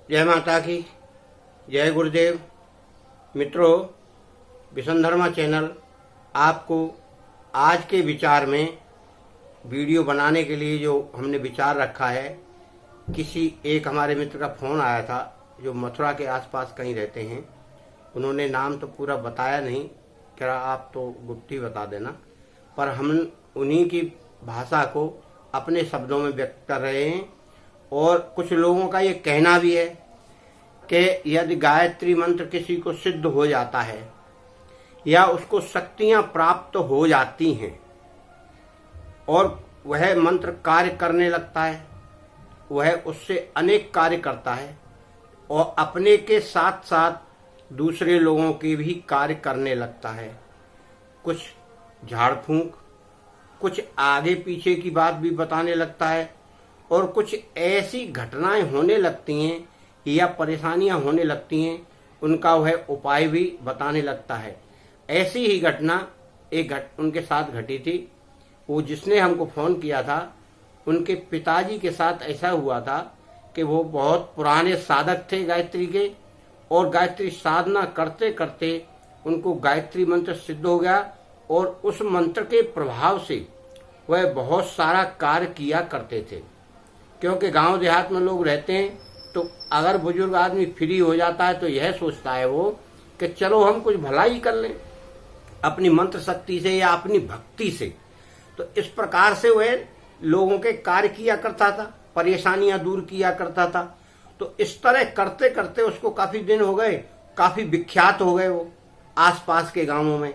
जय माता की, जय गुरुदेव। मित्रों, विषमधर्मा चैनल आपको आज के विचार में वीडियो बनाने के लिए जो हमने विचार रखा है, किसी एक हमारे मित्र का फ़ोन आया था जो मथुरा के आसपास कहीं रहते हैं। उन्होंने नाम तो पूरा बताया नहीं, कह रहा आप तो गुप्त ही बता देना, पर हम उन्हीं की भाषा को अपने शब्दों में व्यक्त कर रहे हैं। और कुछ लोगों का ये कहना भी है कि यदि गायत्री मंत्र किसी को सिद्ध हो जाता है या उसको शक्तियां प्राप्त हो जाती हैं और वह मंत्र कार्य करने लगता है, वह उससे अनेक कार्य करता है और अपने के साथ साथ दूसरे लोगों के भी कार्य करने लगता है। कुछ झाड़ फूंक, कुछ आगे पीछे की बात भी बताने लगता है और कुछ ऐसी घटनाएं होने लगती हैं या परेशानियां होने लगती हैं, उनका वह उपाय भी बताने लगता है। ऐसी ही घटना उनके साथ घटी थी। वो जिसने हमको फ़ोन किया था, उनके पिताजी के साथ ऐसा हुआ था कि वो बहुत पुराने साधक थे गायत्री के, और गायत्री साधना करते करते उनको गायत्री मंत्र सिद्ध हो गया और उस मंत्र के प्रभाव से वह बहुत सारा कार्य किया करते थे। क्योंकि गांव देहात में लोग रहते हैं, तो अगर बुजुर्ग आदमी फ्री हो जाता है तो यह सोचता है वो कि चलो हम कुछ भलाई कर लें अपनी मंत्र शक्ति से या अपनी भक्ति से। तो इस प्रकार से वह लोगों के कार्य किया करता था, परेशानियां दूर किया करता था। तो इस तरह करते करते उसको काफी दिन हो गए, काफी विख्यात हो गए वो आसपास के गांवों में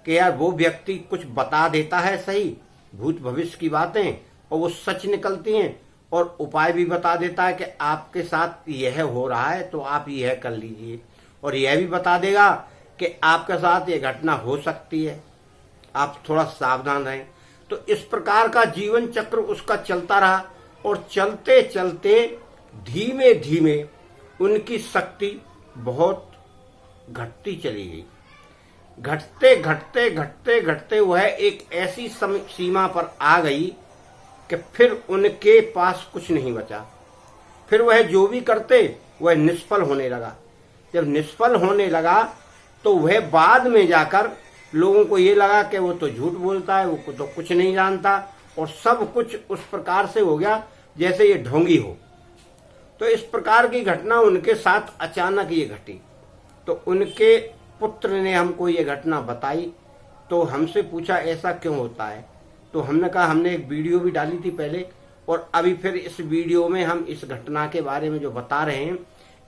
कि यार वो व्यक्ति कुछ बता देता है सही, भूत भविष्य की बातें, और वो सच निकलती हैं, और उपाय भी बता देता है कि आपके साथ यह हो रहा है तो आप यह कर लीजिए, और यह भी बता देगा कि आपके साथ यह घटना हो सकती है, आप थोड़ा सावधान रहें। तो इस प्रकार का जीवन चक्र उसका चलता रहा और चलते चलते धीमे धीमे उनकी शक्ति बहुत घटती चली गई। घटते घटते घटते घटते वह एक ऐसी सीमा पर आ गई कि फिर उनके पास कुछ नहीं बचा। फिर वह जो भी करते वह निष्फल होने लगा। जब निष्फल होने लगा तो वह बाद में जाकर लोगों को ये लगा कि वो तो झूठ बोलता है, वो तो कुछ नहीं जानता, और सब कुछ उस प्रकार से हो गया जैसे ये ढोंगी हो। तो इस प्रकार की घटना उनके साथ अचानक ये घटी। तो उनके पुत्र ने हमको ये घटना बताई, तो हमसे पूछा ऐसा क्यों होता है। तो हमने कहा हमने एक वीडियो भी डाली थी पहले, और अभी फिर इस वीडियो में हम इस घटना के बारे में जो बता रहे हैं,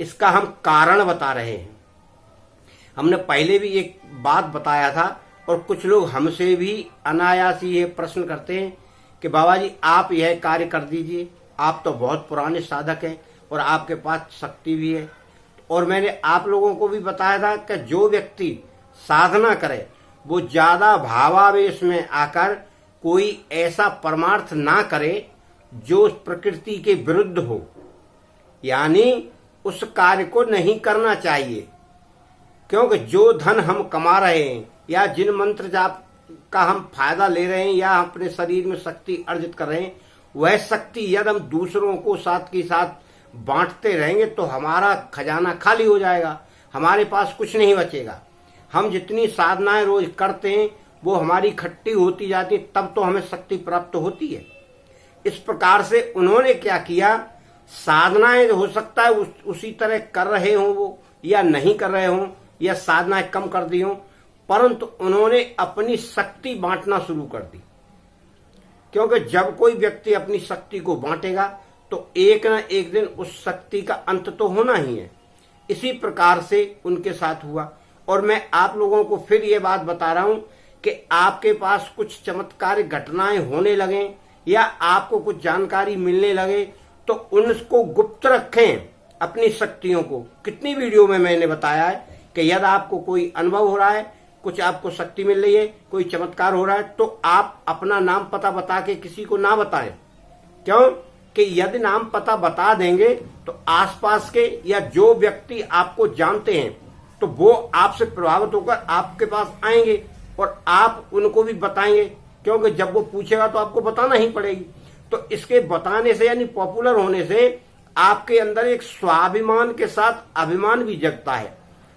इसका हम कारण बता रहे हैं। हमने पहले भी एक बात बताया था, और कुछ लोग हमसे भी अनायास ही ये प्रश्न करते हैं कि बाबा जी आप यह कार्य कर दीजिए, आप तो बहुत पुराने साधक हैं और आपके पास शक्ति भी है। और मैंने आप लोगों को भी बताया था कि जो व्यक्ति साधना करे वो ज्यादा भावावेश में आकर कोई ऐसा परमार्थ ना करे जो प्रकृति के विरुद्ध हो, यानी उस कार्य को नहीं करना चाहिए। क्योंकि जो धन हम कमा रहे हैं या जिन मंत्र जाप का हम फायदा ले रहे हैं या अपने शरीर में शक्ति अर्जित कर रहे हैं, वह शक्ति यदि हम दूसरों को साथ के साथ बांटते रहेंगे तो हमारा खजाना खाली हो जाएगा, हमारे पास कुछ नहीं बचेगा। हम जितनी साधनाएं रोज करते हैं वो हमारी इकट्ठी होती जाती, तब तो हमें शक्ति प्राप्त होती है। इस प्रकार से उन्होंने क्या किया, साधनाएं हो सकता है उसी तरह कर रहे हों वो, या नहीं कर रहे हों, या साधनाएं कम कर दी हों, परंतु उन्होंने अपनी शक्ति बांटना शुरू कर दी। क्योंकि जब कोई व्यक्ति अपनी शक्ति को बांटेगा तो एक न एक दिन उस शक्ति का अंत तो होना ही है। इसी प्रकार से उनके साथ हुआ। और मैं आप लोगों को फिर ये बात बता रहा हूं कि आपके पास कुछ चमत्कारी घटनाएं होने लगे या आपको कुछ जानकारी मिलने लगे तो उनको गुप्त रखें अपनी शक्तियों को। कितनी वीडियो में मैंने बताया है कि यदि आपको कोई अनुभव हो रहा है, कुछ आपको शक्ति मिल रही है, कोई चमत्कार हो रहा है, तो आप अपना नाम पता बता के किसी को ना बताएं। क्यों कि यदि नाम पता बता देंगे तो आसपास के या जो व्यक्ति आपको जानते हैं तो वो आपसे प्रभावित होकर आपके पास आएंगे और आप उनको भी बताएंगे। क्योंकि जब वो पूछेगा तो आपको बताना ही पड़ेगी। तो इसके बताने से यानी पॉपुलर होने से आपके अंदर एक स्वाभिमान के साथ अभिमान भी जगता है,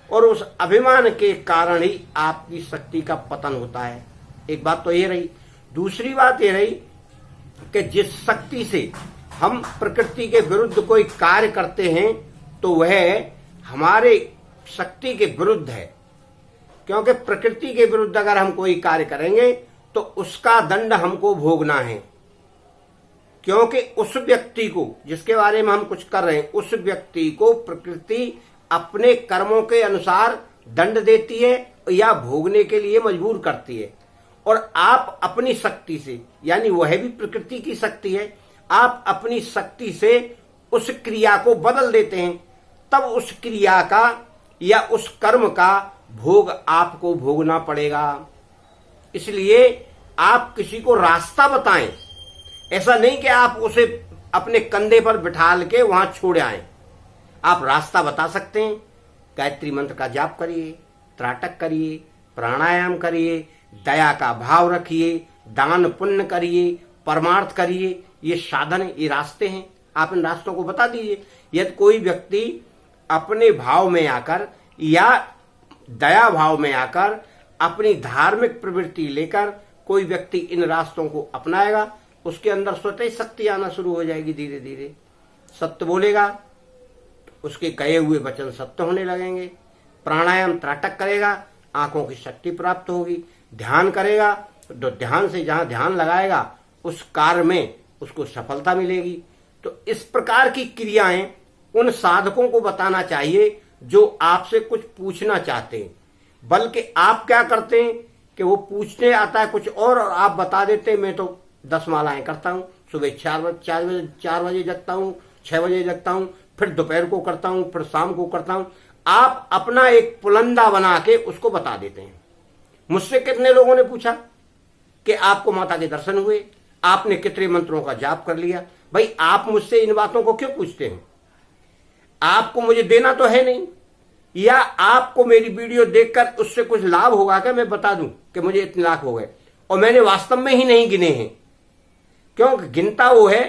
और उस अभिमान के कारण ही आपकी शक्ति का पतन होता है। एक बात तो ये रही। दूसरी बात ये रही कि जिस शक्ति से हम प्रकृति के विरुद्ध कोई कार्य करते हैं तो वह हमारे शक्ति के विरुद्ध है, क्योंकि प्रकृति के विरुद्ध अगर हम कोई कार्य करेंगे तो उसका दंड हमको भोगना है, क्योंकि उस व्यक्ति को जिसके बारे में हम कुछ कर रहे हैं उस व्यक्ति को प्रकृति अपने कर्मों के अनुसार दंड देती है या भोगने के लिए मजबूर करती है। और आप अपनी शक्ति से, यानी वह भी प्रकृति की शक्ति है, आप अपनी शक्ति से उस क्रिया को बदल देते हैं, तब उस क्रिया का या उस कर्म का भोग आपको भोगना पड़ेगा। इसलिए आप किसी को रास्ता बताएं, ऐसा नहीं कि आप उसे अपने कंधे पर बिठाल के वहां छोड़ आए। आप रास्ता बता सकते हैं। गायत्री मंत्र का जाप करिए, त्राटक करिए, प्राणायाम करिए, दया का भाव रखिए, दान पुण्य करिए, परमार्थ करिए। ये साधन, ये रास्ते हैं। आप इन रास्तों को बता दीजिए। यदि कोई व्यक्ति अपने भाव में आकर या दया भाव में आकर अपनी धार्मिक प्रवृत्ति लेकर कोई व्यक्ति इन रास्तों को अपनाएगा, उसके अंदर स्वतः शक्ति आना शुरू हो जाएगी। धीरे धीरे सत्य बोलेगा, उसके कहे हुए वचन सत्य होने लगेंगे। प्राणायाम त्राटक करेगा, आंखों की शक्ति प्राप्त होगी। ध्यान करेगा तो ध्यान से जहां ध्यान लगाएगा उस कार्य में उसको सफलता मिलेगी। तो इस प्रकार की क्रियाएं उन साधकों को बताना चाहिए जो आपसे कुछ पूछना चाहते हैं। बल्कि आप क्या करते हैं कि वो पूछने आता है कुछ और आप बता देते हैं मैं तो 10 मालाएं करता हूं, सुबह 4 बजे जगता हूं, 6 बजे जगता हूं, फिर दोपहर को करता हूं, फिर शाम को करता हूं। आप अपना एक पुलंदा बना के उसको बता देते हैं। मुझसे कितने लोगों ने पूछा कि आपको माता के दर्शन हुए, आपने कितने मंत्रों का जाप कर लिया। भाई आप मुझसे इन बातों को क्यों पूछते हैं? आपको मुझे देना तो है नहीं, या आपको मेरी वीडियो देखकर उससे कुछ लाभ होगा क्या मैं बता दूं कि मुझे इतने लाख हो गए और मैंने वास्तव में ही नहीं गिने हैं। क्योंकि गिनता वो है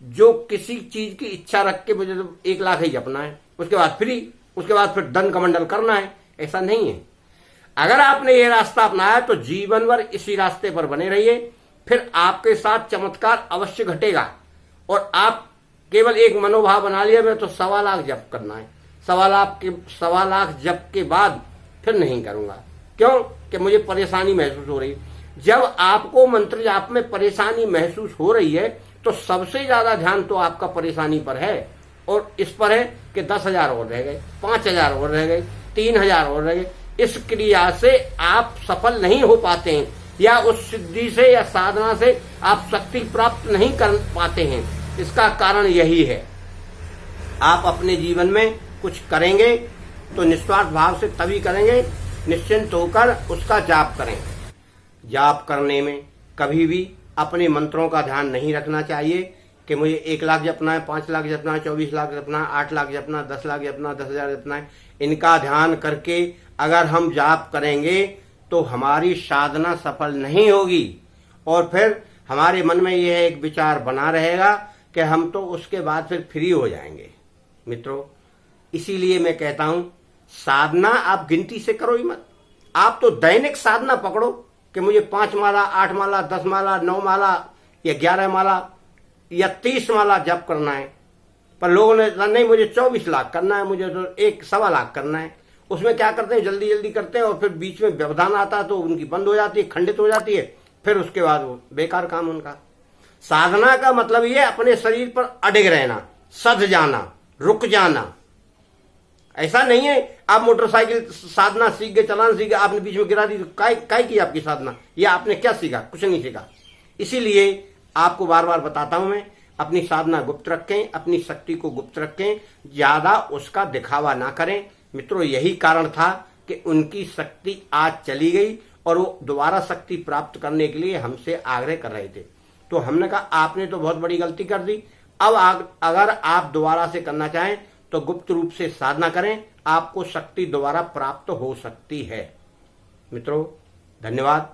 जो किसी चीज की इच्छा रख के मुझे तो 1 लाख ही जपना है, उसके बाद फ्री, उसके बाद फिर धन कमंडल करना है, ऐसा नहीं है। अगर आपने ये रास्ता अपनाया तो जीवन भर इसी रास्ते पर बने रहिए, फिर आपके साथ चमत्कार अवश्य घटेगा। और आप केवल एक मनोभाव बना लिया मैं तो 1.25 लाख जप करना है, 1.25 लाख जप के बाद फिर नहीं करूंगा। क्यों? कि मुझे परेशानी महसूस हो रही। जब आपको मंत्र जाप में परेशानी महसूस हो रही है तो सबसे ज्यादा ध्यान तो आपका परेशानी पर है, और इस पर है कि 10,000 और रह गए, 5,000 और रह गए, 3,000 और रह गए। इस क्रिया से आप सफल नहीं हो पाते हैं, या उस सिद्धि से या साधना से आप शक्ति प्राप्त नहीं कर पाते हैं। इसका कारण यही है। आप अपने जीवन में कुछ करेंगे तो निस्वार्थ भाव से तभी करेंगे, निश्चिंत होकर उसका जाप करें। जाप करने में कभी भी अपने मंत्रों का ध्यान नहीं रखना चाहिए कि मुझे 1 लाख जपना है, 5 लाख जपना है, 24 लाख जपना है, 8 लाख जपना, 10 लाख जपना, 10,000 जपना है। इनका ध्यान करके अगर हम जाप करेंगे तो हमारी साधना सफल नहीं होगी, और फिर हमारे मन में यह एक विचार बना रहेगा कि हम तो उसके बाद फिर फ्री हो जाएंगे। मित्रों, इसीलिए मैं कहता हूं साधना आप गिनती से करो ही मत। आप तो दैनिक साधना पकड़ो कि मुझे 5 माला, 8 माला, 10 माला, 9 माला या 11 माला या 30 माला जप करना है। पर लोगों ने नहीं मुझे 24 लाख करना है, मुझे तो 1.25 लाख करना है। उसमें क्या करते हैं, जल्दी जल्दी करते हैं और फिर बीच में व्यवधान आता है तो उनकी बंद हो जाती है, खंडित हो जाती है, फिर उसके बाद वो बेकार काम उनका। साधना का मतलब ये अपने शरीर पर अडिग रहना, सध जाना, रुक जाना। ऐसा नहीं है आप मोटरसाइकिल साधना सीख गए, चलाना सीख गए, आपने बीच में गिरा दी तो काय की आपकी साधना, या आपने क्या सीखा? कुछ नहीं सीखा। इसीलिए आपको बार बार बताता हूं मैं, अपनी साधना गुप्त रखें, अपनी शक्ति को गुप्त रखें, ज्यादा उसका दिखावा ना करें। मित्रों, यही कारण था कि उनकी शक्ति आज चली गई और वो दोबारा शक्ति प्राप्त करने के लिए हमसे आग्रह कर रहे थे। तो हमने कहा आपने तो बहुत बड़ी गलती कर दी, अब अगर आप दोबारा से करना चाहें तो गुप्त रूप से साधना करें, आपको शक्ति दोबारा प्राप्त हो सकती है। मित्रों, धन्यवाद।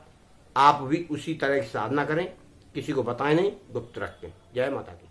आप भी उसी तरह की साधना करें, किसी को बताएं नहीं, गुप्त रखें। जय माता की।